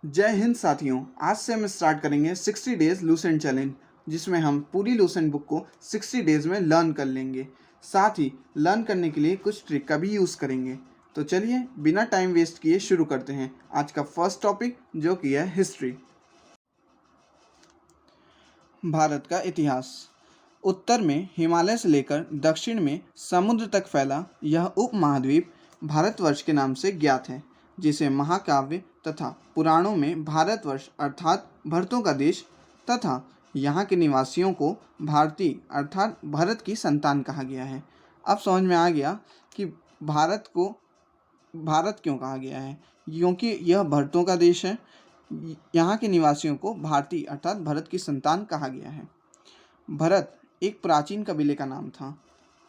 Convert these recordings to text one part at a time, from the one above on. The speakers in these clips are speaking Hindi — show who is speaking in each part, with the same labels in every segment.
Speaker 1: जय हिंद साथियों। आज से हम स्टार्ट करेंगे 60 डेज लूसेंट चैलेंज, जिसमें हम पूरी लूसेंट बुक को 60 डेज में लर्न कर लेंगे। साथ ही लर्न करने के लिए कुछ ट्रिक का भी यूज़ करेंगे। तो चलिए बिना टाइम वेस्ट किए शुरू करते हैं आज का फर्स्ट टॉपिक, जो कि है हिस्ट्री। भारत का इतिहास। उत्तर में हिमालय से लेकर दक्षिण में समुद्र तक फैला यह उपमहाद्वीप भारतवर्ष के नाम से ज्ञात है, जिसे महाकाव्य तथा पुराणों में भारतवर्ष अर्थात भरतों का देश तथा यहाँ के निवासियों को भारतीय अर्थात भरत की संतान कहा गया है। अब समझ में आ गया कि भारत को भारत क्यों कहा गया है, क्योंकि यह भरतों का देश है। यहाँ के निवासियों को भारतीय अर्थात भरत की संतान कहा गया है। भरत एक प्राचीन कबीले का नाम था।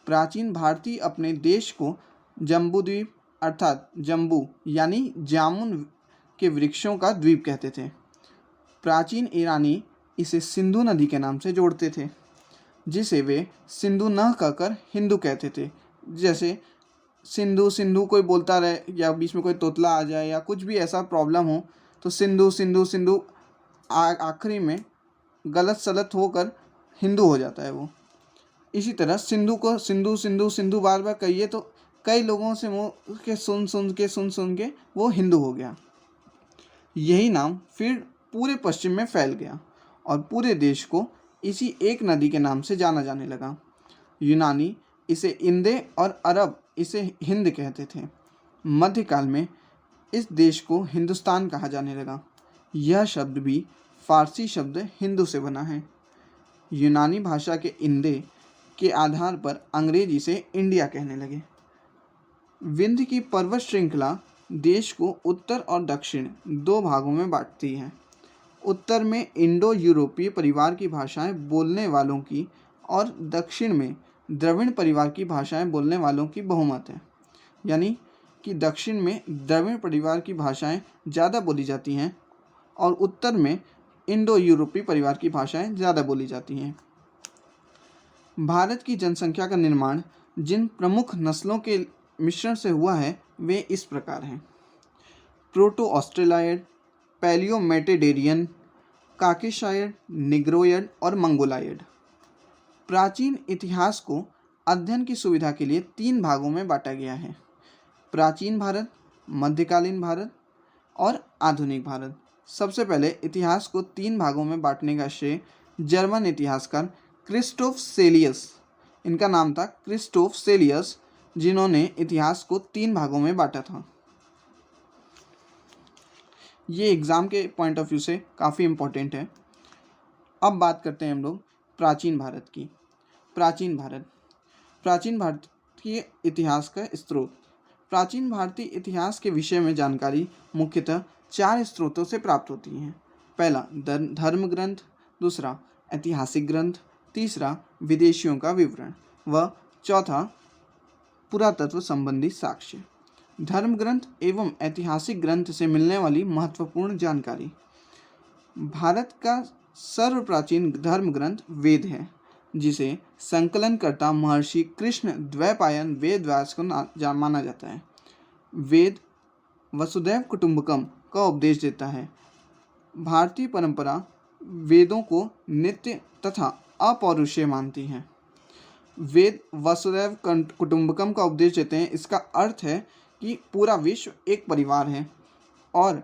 Speaker 1: प्राचीन भारतीय अपने देश को जम्बूद्वीप अर्थात जम्बू यानी जामुन के वृक्षों का द्वीप कहते थे। प्राचीन ईरानी इसे सिंधु नदी के नाम से जोड़ते थे, जिसे वे सिंधु न कहकर हिंदू कहते थे। जैसे सिंधु सिंधु कोई बोलता रहे या बीच में कोई तोतला आ जाए या कुछ भी ऐसा प्रॉब्लम हो तो सिंधु सिंधु सिंधु आखिरी में गलत सलत होकर हिंदू हो जाता है वो। इसी तरह सिंधु को सिंधु सिंधु सिंधु बार बार कहिए तो कई लोगों से मुँह के सुन सुन के वो हिंदू हो गया। यही नाम फिर पूरे पश्चिम में फैल गया और पूरे देश को इसी एक नदी के नाम से जाना जाने लगा। यूनानी इसे इंदे और अरब इसे हिंद कहते थे। मध्यकाल में इस देश को हिंदुस्तान कहा जाने लगा। यह शब्द भी फारसी शब्द हिंदू से बना है। यूनानी भाषा के इंदे के आधार पर अंग्रेज इसे इंडिया कहने लगे। विंध्य की पर्वत श्रृंखला देश को उत्तर और दक्षिण दो भागों में बांटती है। उत्तर में इंडो यूरोपीय परिवार की भाषाएं बोलने वालों की और दक्षिण में द्रविड़ परिवार की भाषाएं बोलने वालों की बहुमत है। यानी कि दक्षिण में द्रविड़ परिवार की भाषाएं ज़्यादा बोली जाती हैं और उत्तर में इंडो यूरोपीय परिवार की भाषाएं ज़्यादा बोली जाती हैं। भारत की जनसंख्या का निर्माण जिन प्रमुख नस्लों के मिश्रण से हुआ है वे इस प्रकार हैं: प्रोटो ऑस्ट्रेलायड, पैलियो मेटेडेरियन, काकेशायड, निग्रोयड और मंगोलायड। प्राचीन इतिहास को अध्ययन की सुविधा के लिए 3 भागों में बांटा गया है: प्राचीन भारत, मध्यकालीन भारत और आधुनिक भारत। सबसे पहले इतिहास को 3 भागों में बांटने का श्रेय जर्मन इतिहासकार क्रिस्टोफ सेलियस, इनका नाम था क्रिस्टोफ सेलियस, जिन्होंने इतिहास को 3 भागों में बांटा था। ये एग्ज़ाम के पॉइंट ऑफ व्यू से काफ़ी इम्पोर्टेंट है। अब बात करते हैं हम लोग प्राचीन भारत की। प्राचीन भारतीय इतिहास का स्रोत। प्राचीन भारतीय इतिहास के विषय में जानकारी मुख्यतः 4 स्रोतों से प्राप्त होती हैं। पहला धर्म ग्रंथ, दूसरा ऐतिहासिक ग्रंथ, तीसरा विदेशियों का विवरण व चौथा पुरातत्व संबंधी साक्ष्य। धर्म ग्रंथ एवं ऐतिहासिक ग्रंथ से मिलने वाली महत्वपूर्ण जानकारी। भारत का सर्वप्राचीन धर्म ग्रंथ वेद है, जिसे संकलनकर्ता महर्षि कृष्ण द्वैपायन वेद व्यास को माना जाता है। वेद वसुधैव कुटुंबकम का उपदेश देता है। भारतीय परंपरा वेदों को नित्य तथा अपौरुषेय मानती है। वेद वसुधैव कुटुंबकम का उपदेश देते हैं। इसका अर्थ है कि पूरा विश्व एक परिवार है और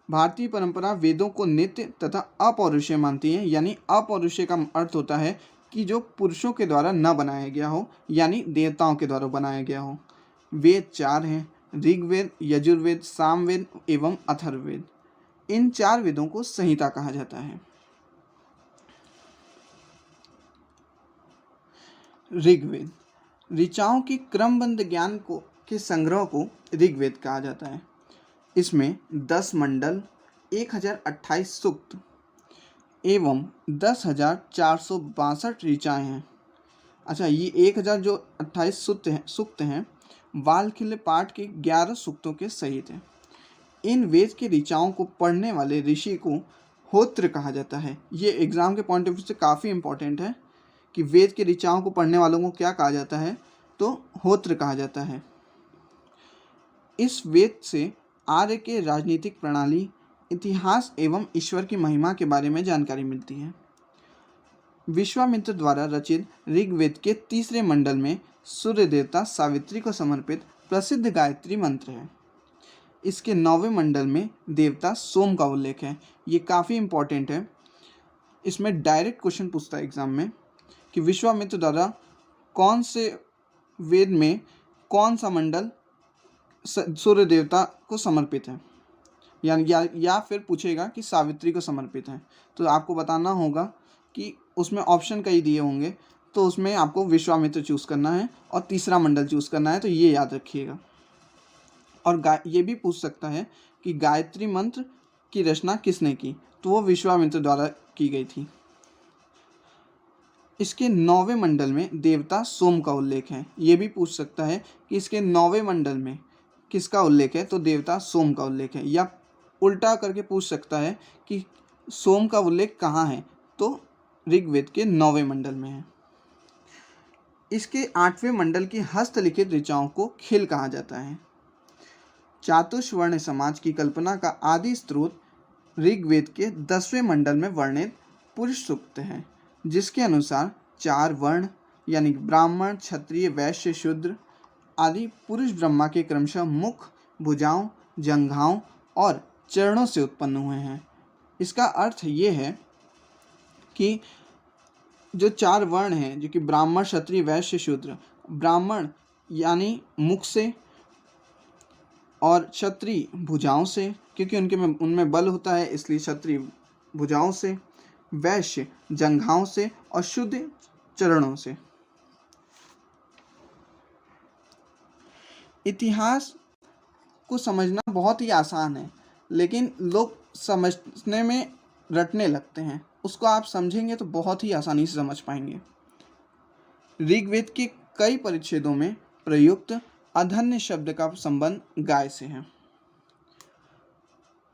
Speaker 1: भारतीय परंपरा वेदों को नित्य तथा अपौरुषेय मानती है। यानी अपौरुषेय का अर्थ होता है कि जो पुरुषों के द्वारा न बनाया गया हो, यानी देवताओं के द्वारा बनाया गया हो। वेद 4 हैं: ऋग्वेद, यजुर्वेद, सामवेद एवं अथर्ववेद। इन 4 वेदों को संहिता कहा जाता है। ऋग्वेद ऋचाओं की क्रमबद्ध ज्ञान के संग्रह को ऋग्वेद कहा जाता है। इसमें 10 मंडल, 1028 सूक्त एवं 10,462 ऋचाएँ हैं। अच्छा, ये 1028 सूक्त हैं वालखिल्य पाठ के 11 सूक्तों के सहित है। इन वेद के ऋचाओं को पढ़ने वाले ऋषि को होत्र कहा जाता है। ये एग्जाम के पॉइंट ऑफ व्यू से काफ़ी इंपॉर्टेंट है कि वेद के ऋचाओं को पढ़ने वालों को क्या कहा जाता है, तो होत्र कहा जाता है। इस वेद से आर्य के राजनीतिक प्रणाली, इतिहास एवं ईश्वर की महिमा के बारे में जानकारी मिलती है। विश्वामित्र द्वारा रचित ऋग्वेद के तीसरे मंडल में सूर्य देवता सावित्री को समर्पित प्रसिद्ध गायत्री मंत्र है। इसके 9वें मंडल में देवता सोम का उल्लेख है। ये काफ़ी इम्पोर्टेंट है। इसमें डायरेक्ट क्वेश्चन पूछता है एग्जाम में कि विश्वामित्र द्वारा कौन से वेद में कौन सा मंडल सूर्य देवता को समर्पित है, या फिर पूछेगा कि सावित्री को समर्पित है। तो आपको बताना होगा कि उसमें ऑप्शन कई दिए होंगे, तो उसमें आपको विश्वामित्र चूज़ करना है और तीसरा मंडल चूज़ करना है, तो ये याद रखिएगा। और ये भी पूछ सकता है कि गायत्री मंत्र की रचना किसने की, तो वो विश्वामित्र द्वारा की गई थी। इसके 9वें मंडल में देवता सोम का उल्लेख है। ये भी पूछ सकता है कि इसके 9वें मंडल में किसका उल्लेख है, तो देवता सोम का उल्लेख है। या उल्टा करके पूछ सकता है कि सोम का उल्लेख कहाँ है, तो ऋग्वेद के 9वें मंडल में है। इसके 8वें मंडल की हस्तलिखित ऋचाओं को खिल कहा जाता है। चातुर्वर्ण समाज की कल्पना का आदि स्रोत ऋग्वेद के 10वें मंडल में वर्णित पुरुष सूक्त है, जिसके अनुसार 4 वर्ण यानी ब्राह्मण, क्षत्रिय, वैश्य, शूद्र आदि पुरुष ब्रह्मा के क्रमशः मुख, भुजाओं, जंघाओं और चरणों से उत्पन्न हुए हैं। इसका अर्थ ये है कि जो 4 वर्ण हैं, जो कि ब्राह्मण, क्षत्रिय, वैश्य, शूद्र, ब्राह्मण यानी मुख से और क्षत्रिय भुजाओं से, क्योंकि उनमें बल होता है इसलिए क्षत्रिय भुजाओं से, वैश्य जंघाओं से और शूद्र चरणों से। इतिहास को समझना बहुत ही आसान है, लेकिन लोग समझने में रटने लगते हैं। उसको आप समझेंगे तो बहुत ही आसानी से समझ पाएंगे। ऋग्वेद के कई परिच्छेदों में प्रयुक्त अधन्य शब्द का संबंध गाय से है।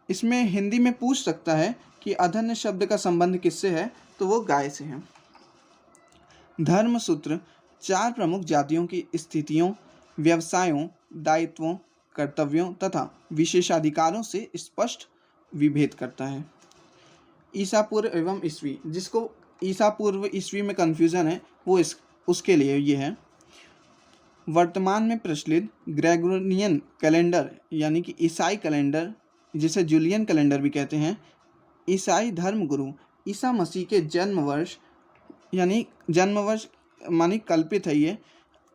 Speaker 1: इसमें हिंदी में पूछ सकता है कि अधन्य शब्द का संबंध किससे है, तो वो गाय से है। धर्मसूत्र 4 प्रमुख जातियों की स्थितियों, व्यवसायों, दायित्वों, कर्तव्यों तथा विशेषाधिकारों से स्पष्ट विभेद करता है। ईसा पूर्व एवं ईस्वी, जिसको ईसा पूर्व ईस्वी में कन्फ्यूज़न है, वो उसके लिए ये है। वर्तमान में प्रचलित ग्रेगोरियन कैलेंडर यानी कि ईसाई कैलेंडर, जिसे जूलियन कैलेंडर भी कहते हैं, ईसाई धर्मगुरु ईसा मसीह के जन्म वर्ष मानी कल्पित है। ये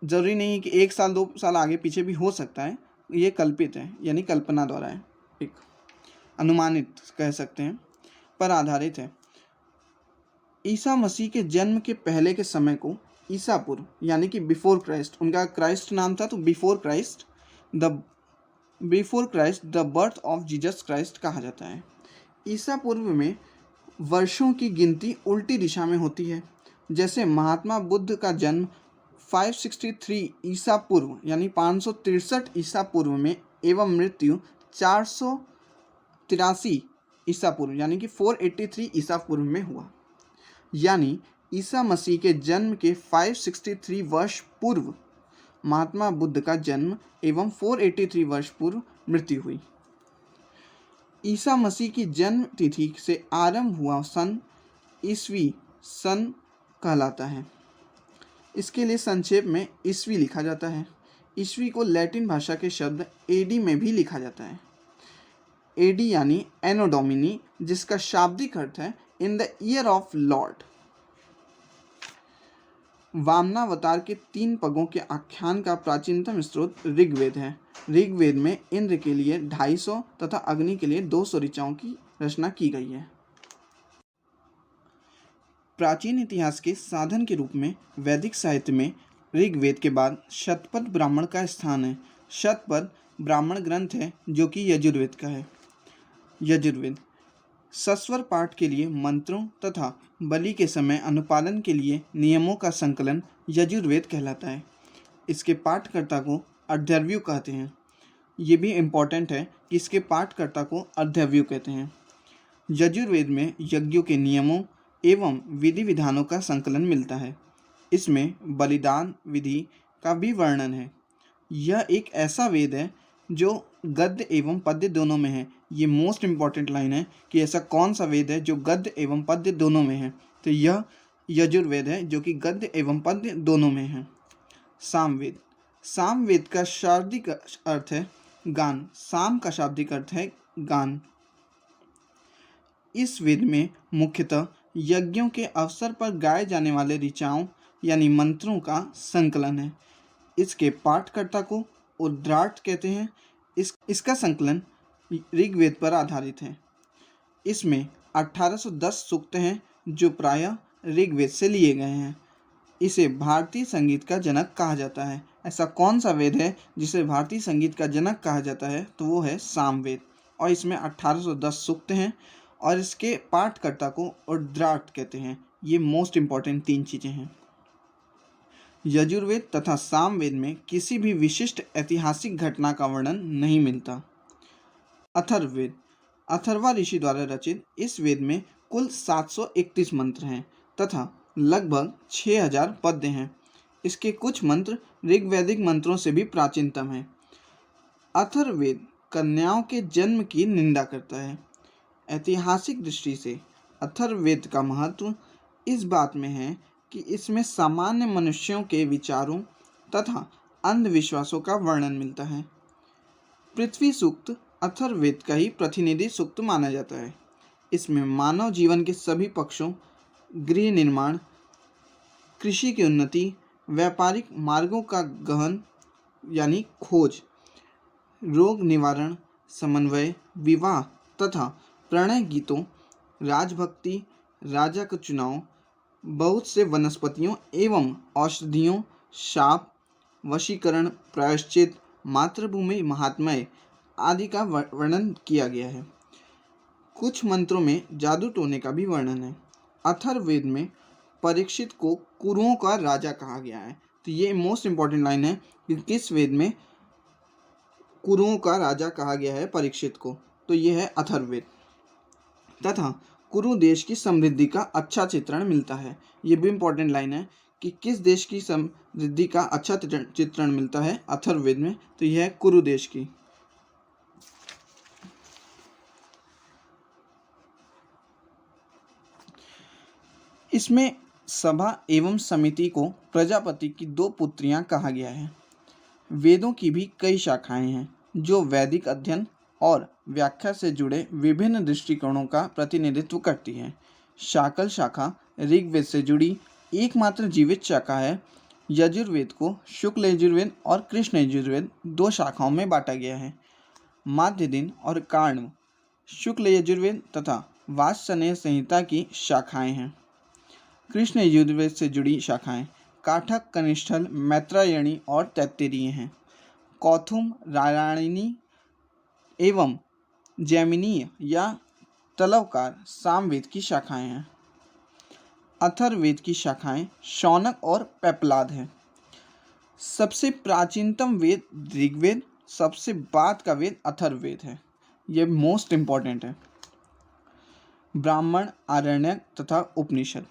Speaker 1: ज़रूरी नहीं है कि 1 साल 2 साल आगे पीछे भी हो सकता है, ये कल्पित है यानी कल्पना द्वारा है, एक अनुमानित कह सकते हैं, पर आधारित है। ईसा मसीह के जन्म के पहले के समय को ईसा पूर्व यानी कि बिफोर क्राइस्ट, उनका क्राइस्ट नाम था तो before Christ the birth of Jesus Christ कहा जाता है। ईसा पूर्व में वर्षों की गिनती उल्टी दिशा में होती है। जैसे महात्मा बुद्ध का जन्म 563 ईसा पूर्व यानी 563 ईसा पूर्व में एवं मृत्यु 483 ईसा पूर्व यानी कि 483 ईसा पूर्व में हुआ। यानी ईसा मसीह के जन्म के 563 वर्ष पूर्व महात्मा बुद्ध का जन्म एवं 483 वर्ष पूर्व मृत्यु हुई। ईसा मसीह की जन्म तिथि से आरंभ हुआ सन ईस्वी सन कहलाता है। इसके लिए संक्षेप में ईस्वी लिखा जाता है। ईस्वी को लैटिन भाषा के शब्द एडी में भी लिखा जाता है। एडी यानी एनो डोमिनी, जिसका शाब्दिक अर्थ है in the year of lord. Vamanavatar के 3 पगों के आख्यान का प्राचीनतम स्रोत ऋग्वेद है। ऋग्वेद में इंद्र के लिए 250 तथा अग्नि के लिए 200 ऋचाओं की रचना की गई है। प्राचीन इतिहास के साधन के रूप में वैदिक साहित्य में ऋग्वेद के बाद शतपथ ब्राह्मण का स्थान है। शतपथ ब्राह्मण ग्रंथ है जो कि यजुर्वेद का है। यजुर्वेद सस्वर पाठ के लिए मंत्रों तथा बलि के समय अनुपालन के लिए नियमों का संकलन यजुर्वेद कहलाता है। इसके पाठकर्ता को अर्धव्यु कहते हैं। ये भी इम्पॉर्टेंट है कि इसके पाठकर्ता को अर्धव्यु कहते हैं। यजुर्वेद में यज्ञों के नियमों एवं विधि विधानों का संकलन मिलता है। इसमें बलिदान विधि का भी वर्णन है। यह एक ऐसा वेद है जो गद्य एवं पद्य दोनों में है। ये मोस्ट इम्पॉर्टेंट लाइन है कि ऐसा कौन सा वेद है जो गद्य एवं पद्य दोनों में है, तो यह यजुर्वेद है जो कि गद्य एवं पद्य दोनों में है। सामवेद। सामवेद का शाब्दिक अर्थ है गान। साम का शाब्दिक अर्थ है गान। इस वेद में मुख्यतः यज्ञों के अवसर पर गाए जाने वाले ऋचाओं यानी मंत्रों का संकलन है। इसके पाठकर्ता को उद्राट कहते हैं। इसका संकलन ऋग्वेद पर आधारित है। इसमें 1810 सूक्त हैं जो प्रायः ऋग्वेद से लिए गए हैं। इसे भारतीय संगीत का जनक कहा जाता है। ऐसा कौन सा वेद है जिसे भारतीय संगीत का जनक कहा जाता है, तो वो है सामवेद, और इसमें 1810 सूक्त हैं और इसके पाठकर्ता को उद्राट कहते हैं। ये मोस्ट इम्पॉर्टेंट 3 चीज़ें हैं। यजुर्वेद तथा सामवेद में किसी भी विशिष्ट ऐतिहासिक घटना का वर्णन नहीं मिलता। अथर्ववेद। अथर्वा ऋषि द्वारा रचित इस वेद में कुल 731 मंत्र हैं तथा लगभग 6000 पद्य हैं। इसके कुछ मंत्र ऋग्वैदिक मंत्रों से भी प्राचीनतम हैं। अथर्ववेद कन्याओं के जन्म की निंदा करता है। ऐतिहासिक दृष्टि से अथर्ववेद का महत्व इस बात में है कि इसमें सामान्य मनुष्यों के विचारों तथा अंधविश्वासों का वर्णन मिलता है। पृथ्वी सूक्त अथर्ववेद का ही प्रतिनिधि सूक्त माना जाता है। इसमें मानव जीवन के सभी पक्षों, गृह निर्माण, कृषि की उन्नति, व्यापारिक मार्गों का गहन यानी खोज, रोग निवारण, समन्वय, विवाह तथा प्रणय गीतों, राजभक्ति, राजा का चुनाव, बहुत से वनस्पतियों एवं औषधियों, शाप, वशीकरण, प्रायश्चित, मातृभूमि महात्म्य आदि का वर्णन किया गया है। कुछ मंत्रों में जादू टोने का भी वर्णन है। अथर्ववेद में परीक्षित को कुरुओं का राजा कहा गया है। तो ये मोस्ट इम्पॉर्टेंट लाइन है कि किस वेद में कुरुओं का राजा कहा गया है परीक्षित को, तो ये है अथर्ववेद। तथा कुरु देश की समृद्धि का अच्छा चित्रण मिलता है। ये भी इम्पॉर्टेंट लाइन है कि किस देश की समृद्धि का अच्छा चित्रण मिलता है अथर्ववेद में, तो यह है कुरु देश की। इसमें सभा एवं समिति को प्रजापति की 2 पुत्रियां कहा गया है। वेदों की भी कई शाखाएं हैं जो वैदिक अध्ययन और व्याख्या से जुड़े विभिन्न दृष्टिकोणों का प्रतिनिधित्व करती हैं। शाकल शाखा ऋग्वेद से जुड़ी एकमात्र जीवित शाखा है। यजुर्वेद को शुक्ल यजुर्वेद और कृष्ण यजुर्वेद 2 शाखाओं में बांटा गया है। माध्य दिन और कार्णव शुक्ल यजुर्वेद तथा वात्स्ययन संहिता की शाखाएं हैं। कृष्ण यजुर्वेद से जुड़ी शाखाएं काठक, कनिष्ठल, मैत्रायणी और तैत्तिरीय हैं। कौथुम, रारायणी एवं जैमिनीय या तलवकार सामवेद की शाखाएं हैं। अथर्ववेद की शाखाएं शौनक और पेपलाद हैं। सबसे प्राचीनतम वेद ऋग्वेद, सबसे बाद का वेद अथर्ववेद है। यह मोस्ट इम्पॉर्टेंट है। ब्राह्मण, आरण्यक तथा उपनिषद।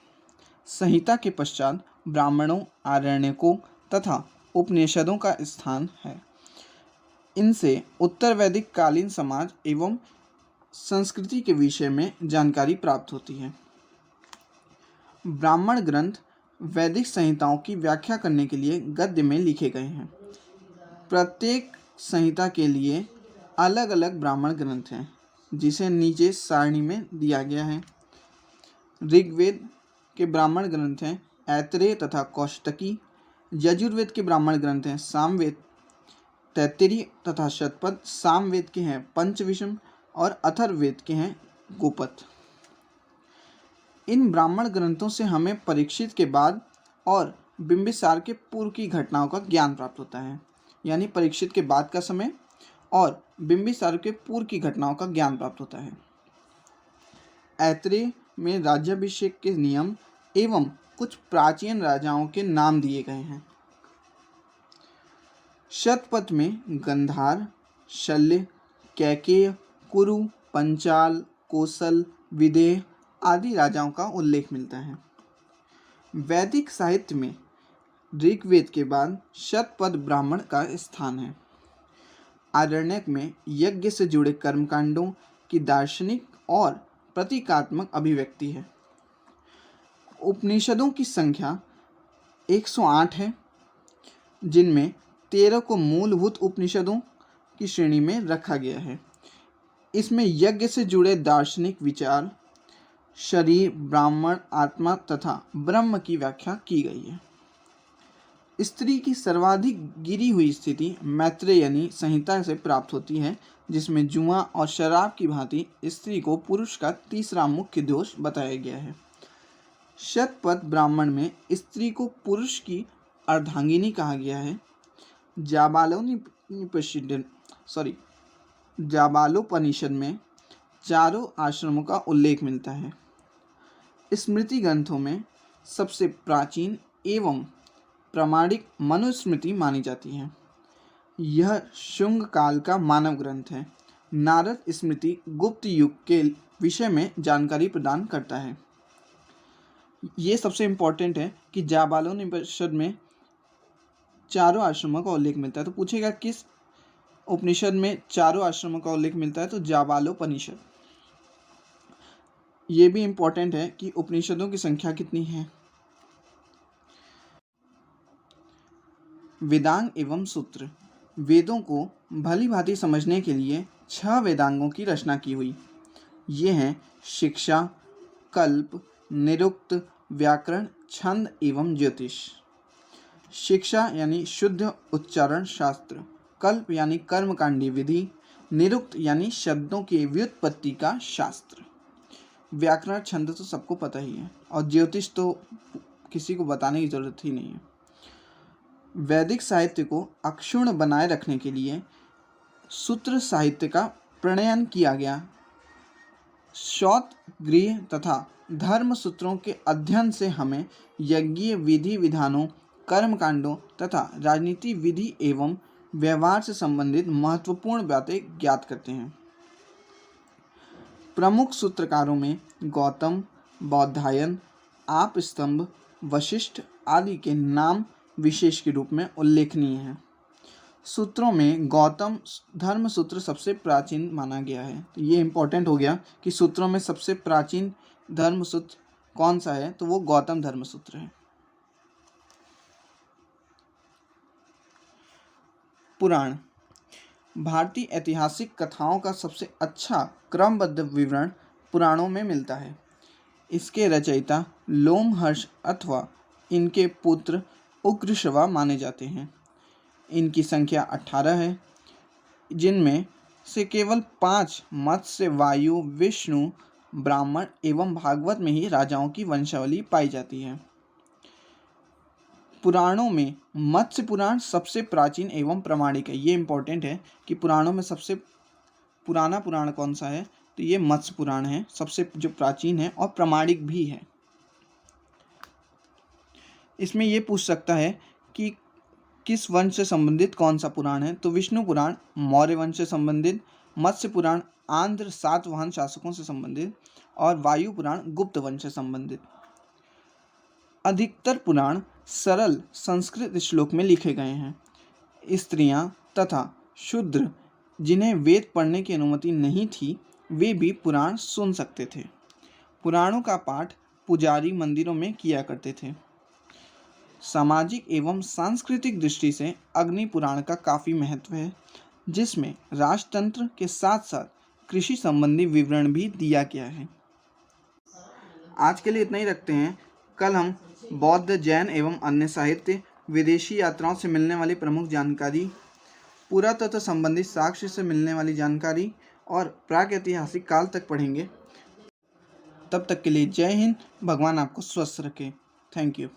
Speaker 1: संहिता के पश्चात ब्राह्मणों, आरण्यकों तथा उपनिषदों का स्थान है। इनसे उत्तर वैदिक कालीन समाज एवं संस्कृति के विषय में जानकारी प्राप्त होती है। ब्राह्मण ग्रंथ वैदिक संहिताओं की व्याख्या करने के लिए गद्य में लिखे गए हैं। प्रत्येक संहिता के लिए अलग अलग ब्राह्मण ग्रंथ हैं, जिसे नीचे सारणी में दिया गया है। ऋग्वेद के ब्राह्मण ग्रंथ हैं ऐतरेय तथा कौशिकी। यजुर्वेद के ब्राह्मण ग्रंथ हैं सामवेद, तैत्तिरीय तथा शतपथ। सामवेद के हैं पंचविंशम और अथर्ववेद के हैं गोपथ। इन ब्राह्मण ग्रंथों से हमें परीक्षित के बाद और बिंबिसार के पूर्व की घटनाओं का ज्ञान प्राप्त होता है, यानी परीक्षित के बाद का समय और बिंबिसार के पूर्व की घटनाओं का ज्ञान प्राप्त होता है। ऐतरेय में राज्याभिषेक के नियम एवं कुछ प्राचीन राजाओं के नाम दिए गए हैं। शतपथ में गंधार, शल्य, कैकेय, कुरु, पंचाल, कोसल, विदेह आदि राजाओं का उल्लेख मिलता है। वैदिक साहित्य में ऋग्वेद के बाद शतपथ ब्राह्मण का स्थान है। आरण्यक में यज्ञ से जुड़े कर्मकांडों की दार्शनिक और प्रतीकात्मक अभिव्यक्ति है। उपनिषदों की संख्या 108 है, जिनमें 13 को मूलभूत उपनिषदों की श्रेणी में रखा गया है। इसमें यज्ञ से जुड़े दार्शनिक विचार, शरीर, ब्राह्मण, आत्मा तथा ब्रह्म की व्याख्या की गई है। स्त्री की सर्वाधिक गिरी हुई स्थिति मैत्रेयनी संहिता से प्राप्त होती है, जिसमें जुआ और शराब की भांति स्त्री को पुरुष का तीसरा मुख्य दोष बताया गया है। शतपथ ब्राह्मण में स्त्री को पुरुष की अर्धांगिनी कहा गया है। जाबालोपनिषद में चारों आश्रमों का उल्लेख मिलता है। स्मृति ग्रंथों में सबसे प्राचीन एवं प्रामाणिक मनुस्मृति मानी जाती है। यह शुंग काल का मानव ग्रंथ है। नारद स्मृति गुप्त युग के विषय में जानकारी प्रदान करता है। ये सबसे इम्पोर्टेंट है कि जाबालोपनिषद में चारों आश्रमों का उल्लेख मिलता है। तो पूछेगा किस उपनिषद में चारों आश्रमों का उल्लेख मिलता है, तो जाबालोपनिषद। ये भी इम्पोर्टेंट है कि उपनिषदों की संख्या कितनी है। वेदांग एवं सूत्र। वेदों को भली भांति समझने के लिए 6 वेदांगों की रचना की हुई। ये हैं शिक्षा, कल्प, निरुक्त, व्याकरण, छंद एवं ज्योतिष। शिक्षा यानी शुद्ध उच्चारण शास्त्र, कल्प यानी कर्मकांडी विधि, निरुक्त यानी शब्दों की व्युत्पत्ति का शास्त्र, व्याकरण, छंद तो सबको पता ही है, और ज्योतिष तो किसी को बताने की जरूरत ही नहीं है। वैदिक साहित्य को अक्षुण्ण बनाए रखने के लिए सूत्र साहित्य का प्रणयन किया गया। श्रौत गृह तथा धर्म सूत्रों के अध्ययन से हमें यज्ञीय विधि विधानों, कर्मकांडों तथा राजनीति विधि एवं व्यवहार से संबंधित महत्वपूर्ण बातें ज्ञात करते हैं। प्रमुख सूत्रकारों में गौतम, बौधायन, आपस्तंभ, वशिष्ठ आदि के नाम विशेष के रूप में उल्लेखनीय हैं। सूत्रों में गौतम धर्म सूत्र सबसे प्राचीन माना गया है। तो ये इम्पोर्टेंट हो गया कि सूत्रों में सबसे प्राचीन धर्म सूत्र कौन सा है, तो वो गौतम धर्म सूत्र है। पुराण। भारतीय ऐतिहासिक कथाओं का सबसे अच्छा क्रमबद्ध विवरण पुराणों में मिलता है। इसके रचयिता लोमहर्ष अथवा इनके पुत्र उग्रश्रवा माने जाते हैं। इनकी संख्या 18 है, जिनमें से केवल 5 मत्स्य, वायु, विष्णु, ब्राह्मण एवं भागवत में ही राजाओं की वंशावली पाई जाती है। पुराणों में मत्स्य पुराण सबसे प्राचीन एवं प्रामाणिक है। ये इम्पोर्टेंट है कि पुराणों में सबसे पुराना पुराण कौन सा है, तो ये मत्स्य पुराण है, सबसे जो प्राचीन है और प्रामाणिक भी है। इसमें ये पूछ सकता है कि किस वंश से संबंधित कौन सा पुराण है, तो विष्णु पुराण मौर्य वंश से संबंधित, मत्स्य पुराण आंध्र सातवाहन शासकों से संबंधित और वायु पुराण गुप्त वंश से संबंधित। अधिकतर पुराण सरल संस्कृत श्लोक में लिखे गए हैं। स्त्रियां तथा शूद्र जिन्हें वेद पढ़ने की अनुमति नहीं थी, वे भी पुराण सुन सकते थे। पुराणों का पाठ पुजारी मंदिरों में किया करते थे। सामाजिक एवं सांस्कृतिक दृष्टि से अग्नि पुराण का काफ़ी महत्व है, जिसमें राजतंत्र के साथ साथ कृषि संबंधी विवरण भी दिया गया है। आज के लिए इतना ही रखते हैं। कल हम बौद्ध, जैन एवं अन्य साहित्य, विदेशी यात्राओं से मिलने वाली प्रमुख जानकारी, पुरातत्व संबंधी साक्ष्य से मिलने वाली जानकारी और प्रागैतिहासिक काल तक पढ़ेंगे। तब तक के लिए जय हिंद। भगवान आपको स्वस्थ रखे। Thank you.